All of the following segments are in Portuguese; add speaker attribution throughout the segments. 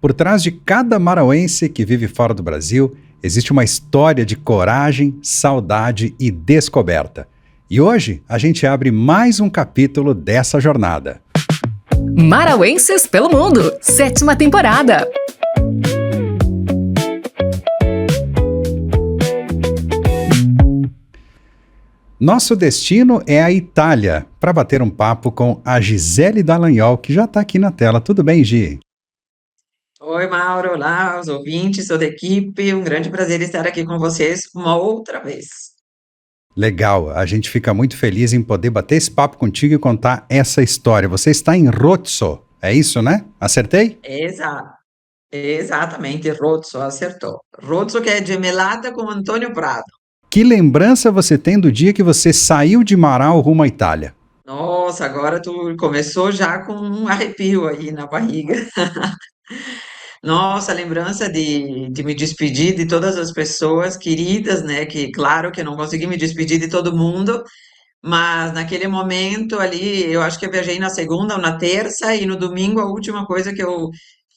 Speaker 1: Por trás de cada marauense que vive fora do Brasil, existe uma história de coragem, saudade e descoberta. E hoje a gente abre mais um capítulo dessa jornada.
Speaker 2: Marauenses pelo Mundo, 7ª temporada.
Speaker 1: Nosso destino é a Itália, para bater um papo com a Gisele Dallagnol, que já está aqui na tela. Tudo bem, Gi?
Speaker 3: Oi, Mauro, olá, os ouvintes, toda a equipe. Um grande prazer estar aqui com vocês uma outra vez.
Speaker 1: Legal, a gente fica muito feliz em poder bater esse papo contigo e contar essa história. Você está em Rozzo, é isso, né? Acertei?
Speaker 3: Exatamente, Rozzo, acertou. Rozzo que é gemelada com Antônio Prado.
Speaker 1: Que lembrança você tem do dia que você saiu de Marau rumo à Itália?
Speaker 3: Nossa, agora tu começou já com um arrepio aí na barriga. Nossa, a lembrança de me despedir de todas as pessoas queridas, né? Que claro que eu não consegui me despedir de todo mundo, mas naquele momento ali, eu acho que eu viajei na segunda ou na terça, e no domingo a última coisa que eu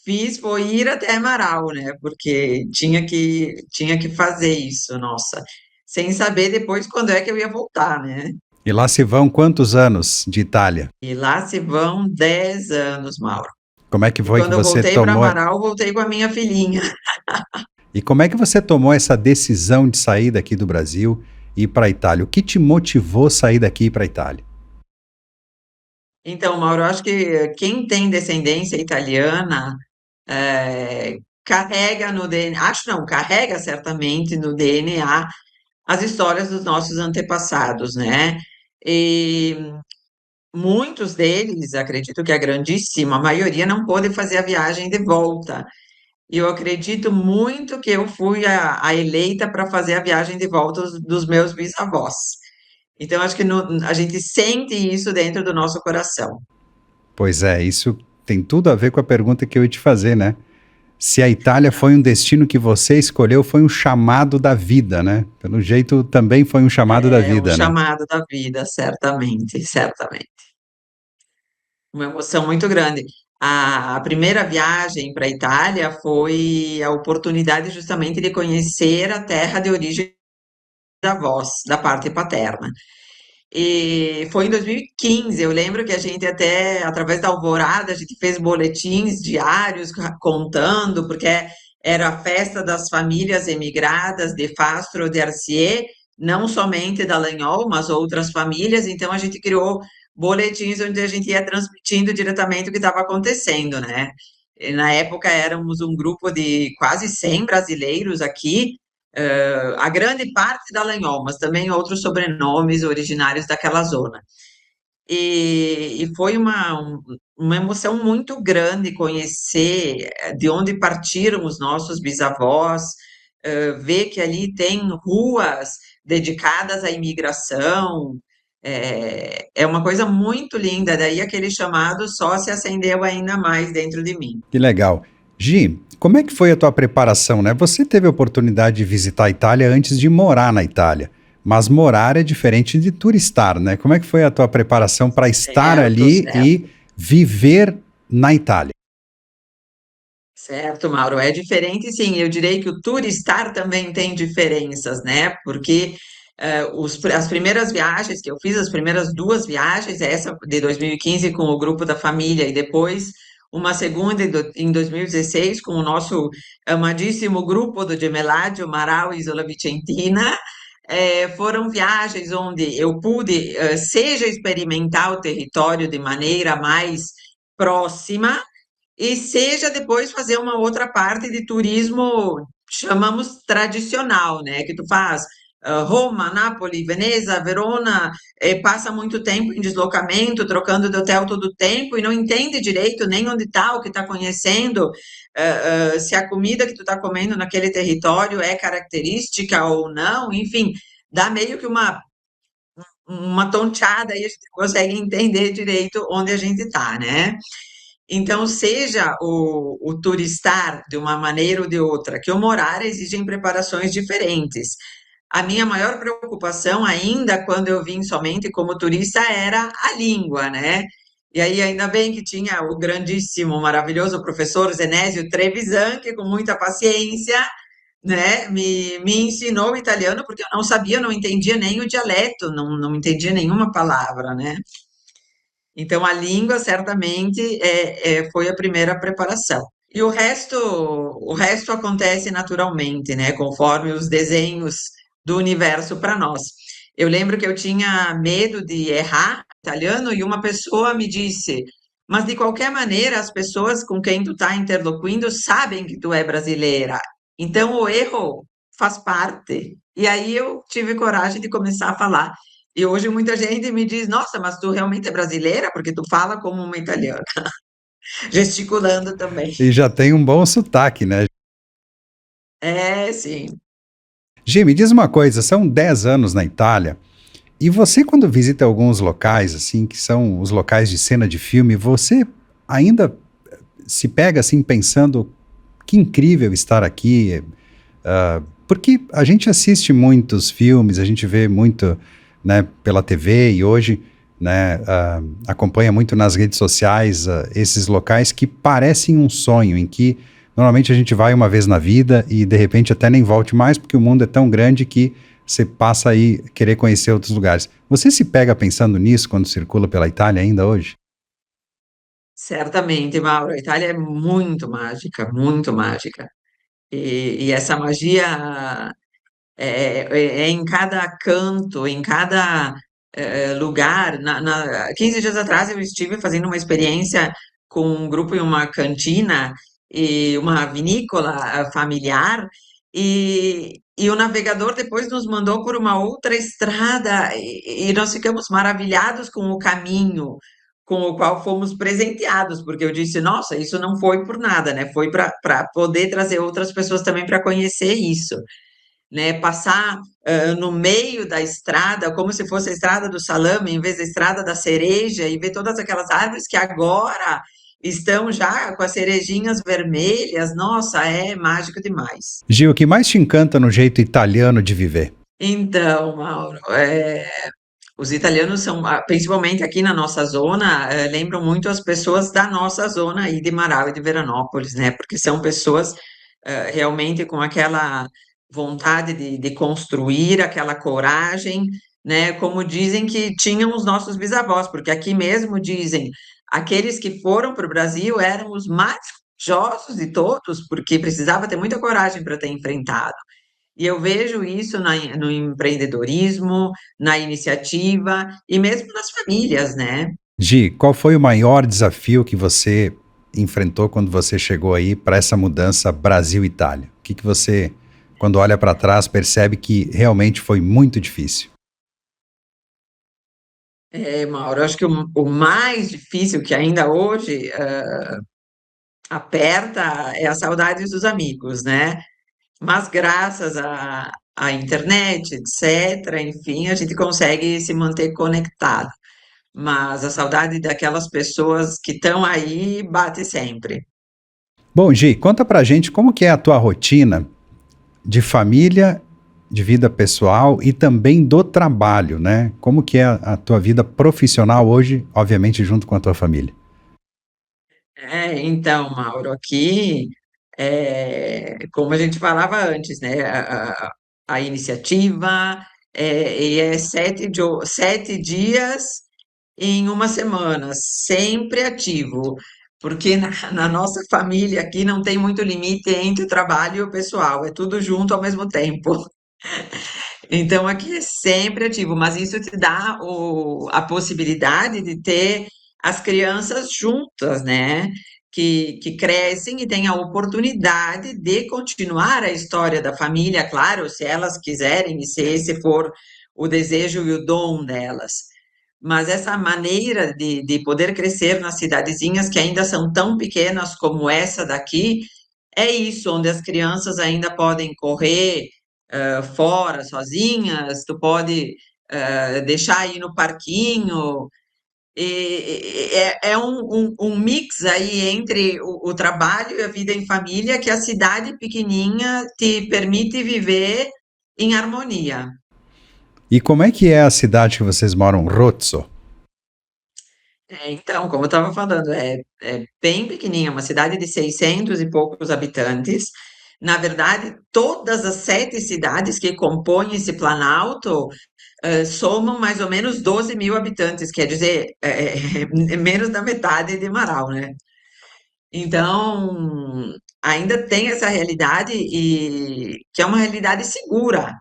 Speaker 3: fiz foi ir até Amaral, né? Porque tinha que fazer isso, nossa. Sem saber depois quando é que eu ia voltar, né?
Speaker 1: E lá se vão quantos anos de Itália?
Speaker 3: E lá se vão 10 anos, Mauro.
Speaker 1: Como é que
Speaker 3: E
Speaker 1: foi que
Speaker 3: quando eu
Speaker 1: você
Speaker 3: voltei para
Speaker 1: tomou?
Speaker 3: Amaral, voltei com a minha filhinha.
Speaker 1: E como é que você tomou essa decisão de sair daqui do Brasil e ir para a Itália? O que te motivou a sair daqui para a Itália?
Speaker 3: Então, Mauro, eu acho que quem tem descendência italiana carrega no DNA, acho não, carrega certamente no DNA as histórias dos nossos antepassados, né? E muitos deles, acredito que a grandíssima maioria, não pôde fazer a viagem de volta. E eu acredito muito que eu fui a eleita para fazer a viagem de volta dos meus bisavós. Então, acho que a gente sente isso dentro do nosso coração.
Speaker 1: Pois é, isso tem tudo a ver com a pergunta que eu ia te fazer, né? Se a Itália foi um destino que você escolheu, foi um chamado da vida, né? Pelo jeito, também foi um chamado da
Speaker 3: É um
Speaker 1: vida, né?
Speaker 3: chamado da vida, certamente, certamente. Uma emoção muito grande. A primeira viagem para a Itália foi a oportunidade justamente de conhecer a terra de origem da avós, da parte paterna. E foi em 2015, eu lembro que a gente até, através da Alvorada, a gente fez boletins diários contando, porque era a festa das famílias emigradas de Fastro de Arcier, não somente da Lanhol, mas outras famílias, então a gente criou boletins onde a gente ia transmitindo diretamente o que estava acontecendo, né? E na época éramos um grupo de quase 100 brasileiros aqui, a grande parte da Lanhol, mas também outros sobrenomes originários daquela zona. E foi uma emoção muito grande conhecer de onde partiram os nossos bisavós, ver que ali tem ruas dedicadas à imigração. É uma coisa muito linda, daí aquele chamado só se acendeu ainda mais dentro de mim.
Speaker 1: Que legal. Gi, como é que foi a tua preparação, né? Você teve a oportunidade de visitar a Itália antes de morar na Itália, mas morar é diferente de turistar, né? Como é que foi a tua preparação para estar
Speaker 3: Certo,
Speaker 1: ali
Speaker 3: certo.
Speaker 1: e viver na Itália?
Speaker 3: Certo, Mauro, é diferente, sim. Eu direi que o turistar também tem diferenças, né? Porque as primeiras viagens que eu fiz, as primeiras duas viagens, essa de 2015 com o grupo da família e depois uma segunda em 2016 com o nosso amadíssimo grupo do Gemellaggio, Marau e Isola Vicentina, foram viagens onde eu pude, seja experimentar o território de maneira mais próxima, e seja depois fazer uma outra parte de turismo, chamamos tradicional, né? Que tu faz Roma, Nápoles, Veneza, Verona, passa muito tempo em deslocamento, trocando de hotel todo o tempo e não entende direito nem onde está, o que está conhecendo, se a comida que tu está comendo naquele território é característica ou não, enfim, dá meio que uma tonteada e a gente consegue entender direito onde a gente está, né? Então, seja o turistar de uma maneira ou de outra, que o morar exigem preparações diferentes. A minha maior preocupação, ainda quando eu vim somente como turista, era a língua, né? E aí, ainda bem que tinha o grandíssimo, maravilhoso professor Zenésio Trevisan, que com muita paciência, né, me ensinou o italiano, porque eu não sabia, eu não entendia nem o dialeto, não entendia nenhuma palavra, né? Então, a língua certamente foi a primeira preparação. E o resto acontece naturalmente, né? Conforme os desenhos do universo para nós. Eu lembro que eu tinha medo de errar italiano e uma pessoa me disse: mas de qualquer maneira, as pessoas com quem tu está interloquindo sabem que tu é brasileira. Então, o erro faz parte. E aí eu tive coragem de começar a falar. E hoje muita gente me diz: nossa, mas tu realmente é brasileira? Porque tu fala como uma italiana, gesticulando também.
Speaker 1: E já tem um bom sotaque, né?
Speaker 3: É, sim.
Speaker 1: Gi, me diz uma coisa, são 10 anos na Itália, e você quando visita alguns locais, assim, que são os locais de cena de filme, você ainda se pega assim pensando que incrível estar aqui, porque a gente assiste muitos filmes, a gente vê muito, né, pela TV e hoje, né, acompanha muito nas redes sociais esses locais que parecem um sonho, em que normalmente a gente vai uma vez na vida e de repente até nem volte mais, porque o mundo é tão grande que você passa aí querer conhecer outros lugares. Você se pega pensando nisso quando circula pela Itália ainda hoje?
Speaker 3: Certamente, Mauro, a Itália é muito mágica, muito mágica. E essa magia é em cada canto, em cada lugar. 15 dias atrás eu estive fazendo uma experiência com um grupo em uma cantina e uma vinícola familiar, e o navegador depois nos mandou por uma outra estrada e nós ficamos maravilhados com o caminho com o qual fomos presenteados, porque eu disse, nossa, isso não foi por nada, né? Foi para poder trazer outras pessoas também para conhecer isso, né? Passar no meio da estrada, como se fosse a estrada do salame, em vez da estrada da cereja, e ver todas aquelas árvores que agora estão já com as cerejinhas vermelhas. Nossa, é mágico demais.
Speaker 1: Gil, o que mais te encanta no jeito italiano de viver?
Speaker 3: Então, Mauro, os italianos são, principalmente aqui na nossa zona, lembram muito as pessoas da nossa zona aí de Marau e de Veranópolis, né? Porque são pessoas realmente com aquela vontade de construir, aquela coragem, né? Como dizem que tinham os nossos bisavós, porque aqui mesmo dizem, aqueles que foram para o Brasil eram os mais corajosos de todos, porque precisava ter muita coragem para ter enfrentado. E eu vejo isso no empreendedorismo, na iniciativa e mesmo nas famílias, né?
Speaker 1: Gi, qual foi o maior desafio que você enfrentou quando você chegou aí para essa mudança Brasil-Itália? O que você, quando olha para trás, percebe que realmente foi muito difícil?
Speaker 3: Mauro, eu acho que o mais difícil que ainda hoje aperta é a saudade dos amigos, né? Mas graças à internet, etc., enfim, a gente consegue se manter conectado. Mas a saudade daquelas pessoas que estão aí bate sempre.
Speaker 1: Bom, Gi, conta pra gente como que é a tua rotina de família, de vida pessoal e também do trabalho, né? Como que é a tua vida profissional hoje, obviamente junto com a tua família?
Speaker 3: Então, Mauro, aqui, como a gente falava antes, né, a iniciativa e é 7 dias em uma semana, sempre ativo, porque na nossa família aqui não tem muito limite entre o trabalho e o pessoal, é tudo junto ao mesmo tempo. Então, aqui é sempre ativo, mas isso te dá a possibilidade de ter as crianças juntas, né? Que crescem e têm a oportunidade de continuar a história da família, claro, se elas quiserem e se esse for o desejo e o dom delas. Mas essa maneira de poder crescer nas cidadezinhas que ainda são tão pequenas como essa daqui, é isso, onde as crianças ainda podem correr fora sozinhas, tu pode deixar ir no parquinho. É um mix aí entre o trabalho e a vida em família que a cidade pequenininha te permite viver em harmonia.
Speaker 1: E como é que é a cidade que vocês moram, Rozzo?
Speaker 3: Então, como eu estava falando, é bem pequenininha, uma cidade de 600 e poucos habitantes. Na verdade, todas as 7 cidades que compõem esse planalto, somam mais ou menos 12.000 habitantes, quer dizer, é menos da metade de Marau, né? Então, ainda tem essa realidade e que é uma realidade segura,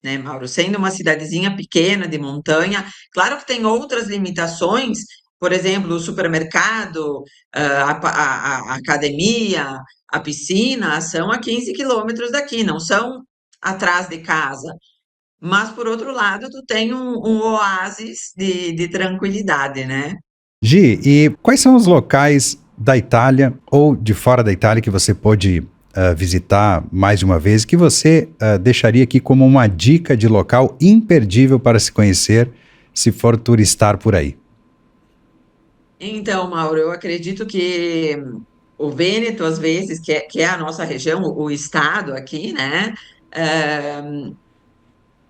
Speaker 3: né, Mauro? Sendo uma cidadezinha pequena, de montanha, claro que tem outras limitações, por exemplo, o supermercado, a academia, a piscina, são a 15 quilômetros daqui, não são atrás de casa. Mas, por outro lado, tu tem um oásis de tranquilidade, né?
Speaker 1: Gi, e quais são os locais da Itália ou de fora da Itália que você pôde visitar mais de uma vez, que você deixaria aqui como uma dica de local imperdível para se conhecer se for turistar por aí?
Speaker 3: Então, Mauro, eu acredito que o Vêneto, às vezes, que é a nossa região, o estado aqui, né? eh,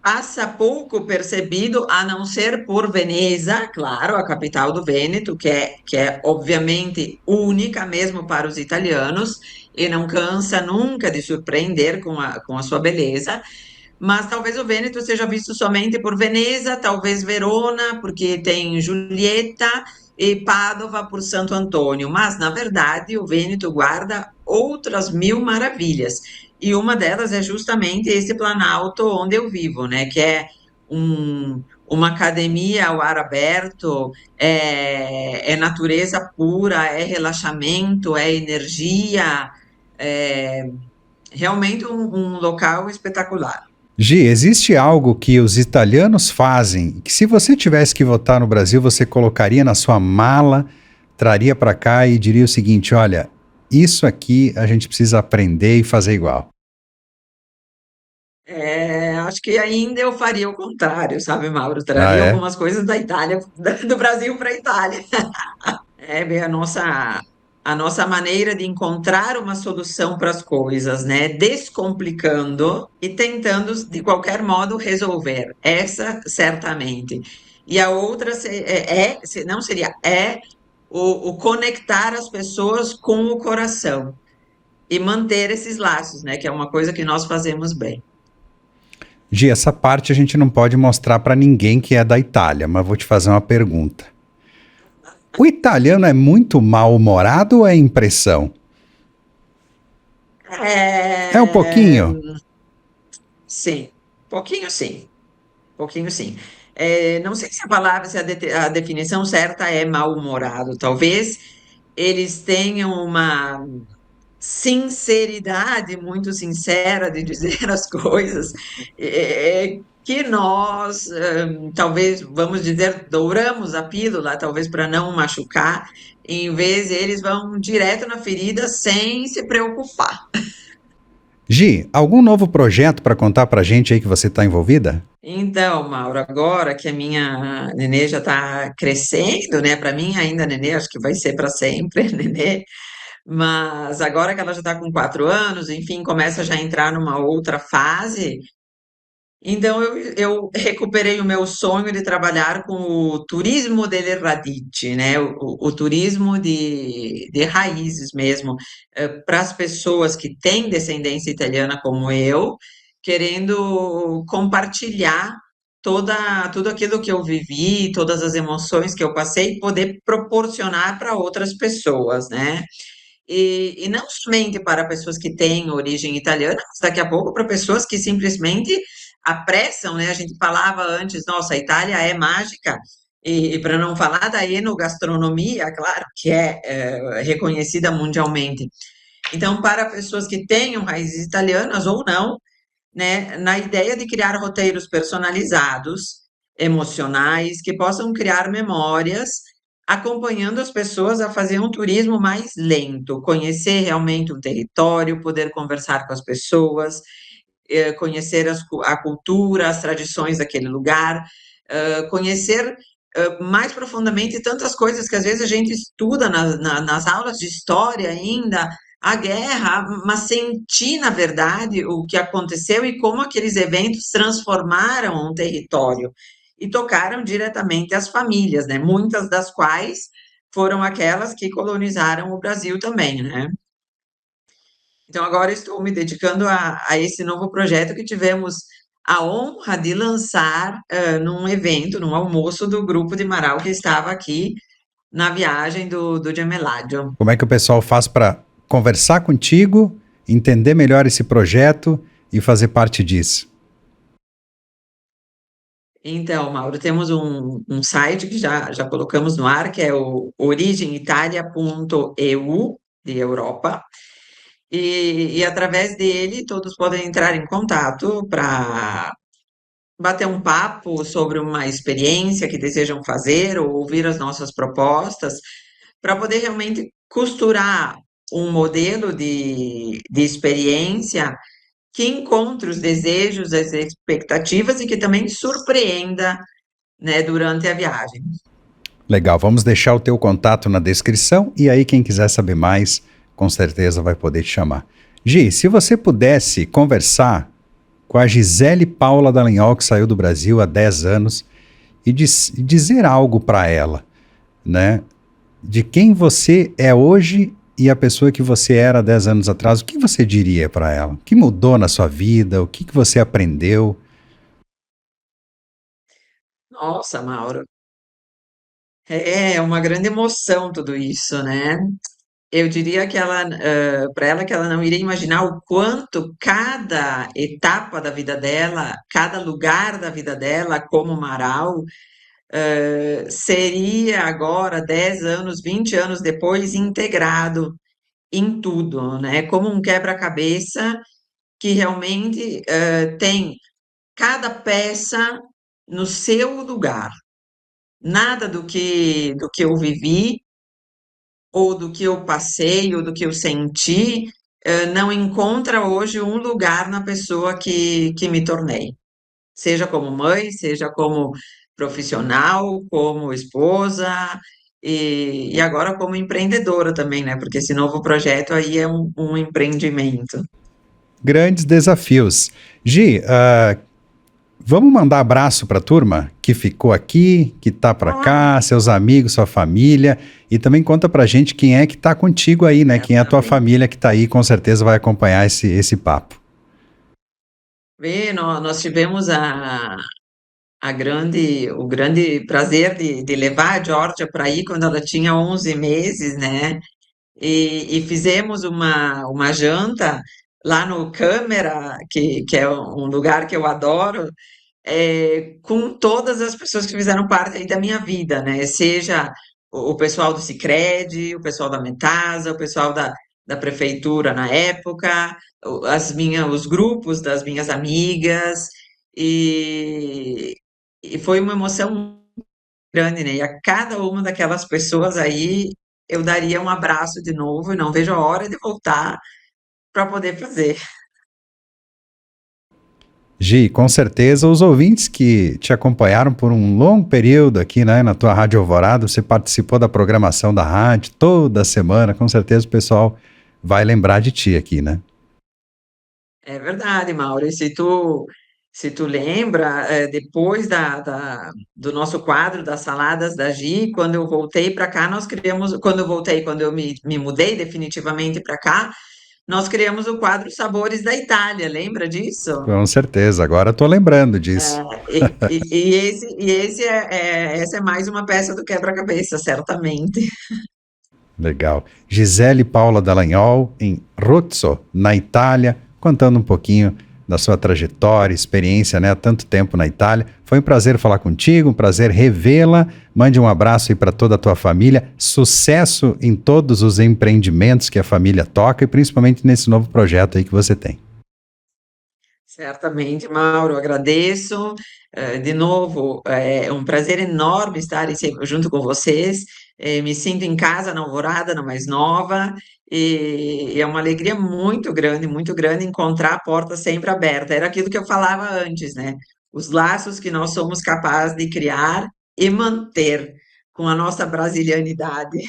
Speaker 3: Passa pouco percebido, a não ser por Veneza, claro, a capital do Vêneto, que é obviamente única mesmo para os italianos, e não cansa nunca de surpreender com a sua beleza. Mas talvez o Vêneto seja visto somente por Veneza, talvez Verona, porque tem Julieta, e Padova por Santo Antônio. Mas, na verdade, o Vêneto guarda outras mil maravilhas. E uma delas é justamente esse Planalto onde eu vivo, né? Que é uma academia ao ar aberto, é natureza pura, é relaxamento, é energia, é realmente um local espetacular.
Speaker 1: Gi, existe algo que os italianos fazem que, se você tivesse que votar no Brasil, você colocaria na sua mala, traria para cá e diria o seguinte: olha, isso aqui a gente precisa aprender e fazer igual.
Speaker 3: Acho que ainda eu faria o contrário, sabe, Mauro?
Speaker 1: Ah,
Speaker 3: Traria
Speaker 1: é?
Speaker 3: algumas coisas da Itália, do Brasil para a Itália. É bem a nossa maneira de encontrar uma solução para as coisas, né? Descomplicando e tentando, de qualquer modo, resolver. Essa, certamente. E a outra não seria, o conectar as pessoas com o coração e manter esses laços, né? Que é uma coisa que nós fazemos bem.
Speaker 1: Gi, essa parte a gente não pode mostrar para ninguém que é da Itália, mas vou te fazer uma pergunta. O italiano é muito mal-humorado ou é impressão? É um
Speaker 3: É,
Speaker 1: pouquinho?
Speaker 3: sim, pouquinho sim. Pouquinho sim. Não sei se a palavra, se a definição certa é mal-humorado. Talvez eles tenham uma sinceridade muito sincera de dizer as coisas, que nós, talvez, vamos dizer, douramos a pílula, talvez para não machucar, em vez eles vão direto na ferida sem se preocupar.
Speaker 1: Gi, algum novo projeto para contar pra gente aí que você está envolvida?
Speaker 3: Então, Mauro, agora que a minha nenê já está crescendo, né? Para mim ainda nenê, acho que vai ser para sempre nenê, mas agora que ela já está com 4 anos, enfim, começa já a entrar numa outra fase. Então eu recuperei o meu sonho de trabalhar com o turismo delle radici, né? O turismo de raízes mesmo, para as pessoas que têm descendência italiana como eu, querendo compartilhar tudo aquilo que eu vivi, todas as emoções que eu passei, poder proporcionar para outras pessoas, né? E não somente para pessoas que têm origem italiana, mas daqui a pouco para pessoas que simplesmente apressam, né? A gente falava antes, nossa, a Itália é mágica, e para não falar da enogastronomia, claro, que é reconhecida mundialmente. Então, para pessoas que tenham raízes italianas ou não, né, na ideia de criar roteiros personalizados, emocionais, que possam criar memórias, acompanhando as pessoas a fazer um turismo mais lento, conhecer realmente o território, poder conversar com as pessoas, conhecer a cultura, as tradições daquele lugar, conhecer mais profundamente tantas coisas que às vezes a gente estuda nas aulas de história ainda, a guerra, mas sentir, na verdade, o que aconteceu e como aqueles eventos transformaram um território. e tocaram diretamente as famílias, né? Muitas das quais foram aquelas que colonizaram o Brasil também, né? Então, agora estou me dedicando a esse novo projeto que tivemos a honra de lançar num evento, num almoço do grupo de Marau que estava aqui na viagem do Gemeládio.
Speaker 1: Como é que o pessoal faz para conversar contigo, entender melhor esse projeto e fazer parte disso?
Speaker 3: Então, Mauro, temos um site que já colocamos no ar, que é o origemitalia.eu, de Europa, e através dele todos podem entrar em contato para bater um papo sobre uma experiência que desejam fazer ou ouvir as nossas propostas, para poder realmente costurar um modelo de experiência que encontre os desejos, as expectativas e que também surpreenda, né, durante a viagem.
Speaker 1: Legal, vamos deixar o teu contato na descrição e aí quem quiser saber mais, com certeza vai poder te chamar. Gi, se você pudesse conversar com a Gisele Paula Dallagnol, que saiu do Brasil há 10 anos, e dizer algo para ela, né? De quem você é hoje e a pessoa que você era há 10 anos atrás, o que você diria para ela? O que mudou na sua vida? O que você aprendeu?
Speaker 3: Nossa, Mauro, é uma grande emoção tudo isso, né? Eu diria que ela, para ela, que ela não iria imaginar o quanto cada etapa da vida dela, cada lugar da vida dela, como Marau, seria agora, 10 anos, 20 anos depois, integrado em tudo, né? Como um quebra-cabeça que realmente tem cada peça no seu lugar. Nada do que eu vivi, ou do que eu passei, ou do que eu senti, não encontra hoje um lugar na pessoa que me tornei. Seja como mãe, seja como profissional, como esposa, e agora como empreendedora também, né? Porque esse novo projeto aí é um empreendimento.
Speaker 1: Grandes desafios. Gi, vamos mandar abraço para a turma que ficou aqui, que tá para cá, seus amigos, sua família, e também conta pra gente quem é que tá contigo aí, né? Quem é a tua
Speaker 3: Certamente.
Speaker 1: família que tá aí, com certeza vai acompanhar esse papo.
Speaker 3: Nós tivemos o grande prazer de levar a Georgia para ir quando ela tinha 11 meses, né? E fizemos uma janta lá no Câmara, que é um lugar que eu adoro, com todas as pessoas que fizeram parte aí da minha vida, né? Seja o pessoal do Sicredi, o pessoal da Metasa, o pessoal da prefeitura na época, os grupos das minhas amigas, e, e foi uma emoção grande, né? E a cada uma daquelas pessoas aí eu daria um abraço de novo e não vejo a hora de voltar para poder fazer.
Speaker 1: Gi, com certeza os ouvintes que te acompanharam por um longo período aqui, né, na tua Rádio Alvorada, você participou da programação da rádio toda semana, com certeza o pessoal vai lembrar de ti aqui, né?
Speaker 3: É verdade, Mauro. E se tu lembra, depois do nosso quadro das saladas da Gi, quando eu voltei para cá, nós criamos, quando eu me mudei definitivamente para cá, nós criamos o quadro Sabores da Itália, lembra disso?
Speaker 1: Com certeza, agora estou lembrando disso.
Speaker 3: Essa é mais uma peça do quebra-cabeça, certamente.
Speaker 1: Legal. Gisele Paula Dallagnol, em Ruzzo, na Itália, contando um pouquinho da sua trajetória, experiência, né, há tanto tempo na Itália. Foi um prazer falar contigo, um prazer revê-la. Mande um abraço aí para toda a tua família. Sucesso em todos os empreendimentos que a família toca e principalmente nesse novo projeto aí que você tem.
Speaker 3: Certamente, Mauro, agradeço. De novo, é um prazer enorme estar junto com vocês. Me sinto em casa na Alvorada, na mais nova, e é uma alegria muito grande encontrar a porta sempre aberta. Era aquilo que eu falava antes, né? Os laços que nós somos capazes de criar e manter com a nossa brasilianidade.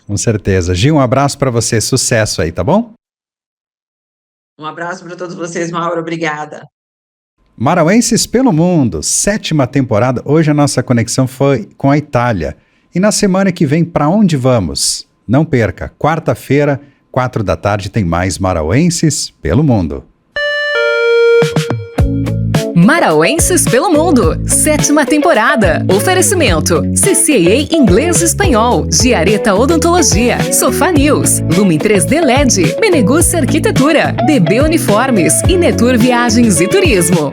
Speaker 1: Com certeza. Gil, um abraço para você. Sucesso aí, tá bom?
Speaker 3: Um abraço para todos vocês, Mauro. Obrigada.
Speaker 1: Marauenses pelo mundo, 7ª temporada. Hoje a nossa conexão foi com a Itália. E na semana que vem, para onde vamos? Não perca, quarta-feira, 16h, tem mais Marauenses pelo mundo.
Speaker 2: Marauenses pelo mundo, 7ª temporada. Oferecimento: CCAA Inglês e Espanhol, Giareta Odontologia, Sofá News, Lumen 3D LED, Meneguzzi Arquitetura, DB Uniformes e Netur Viagens e Turismo.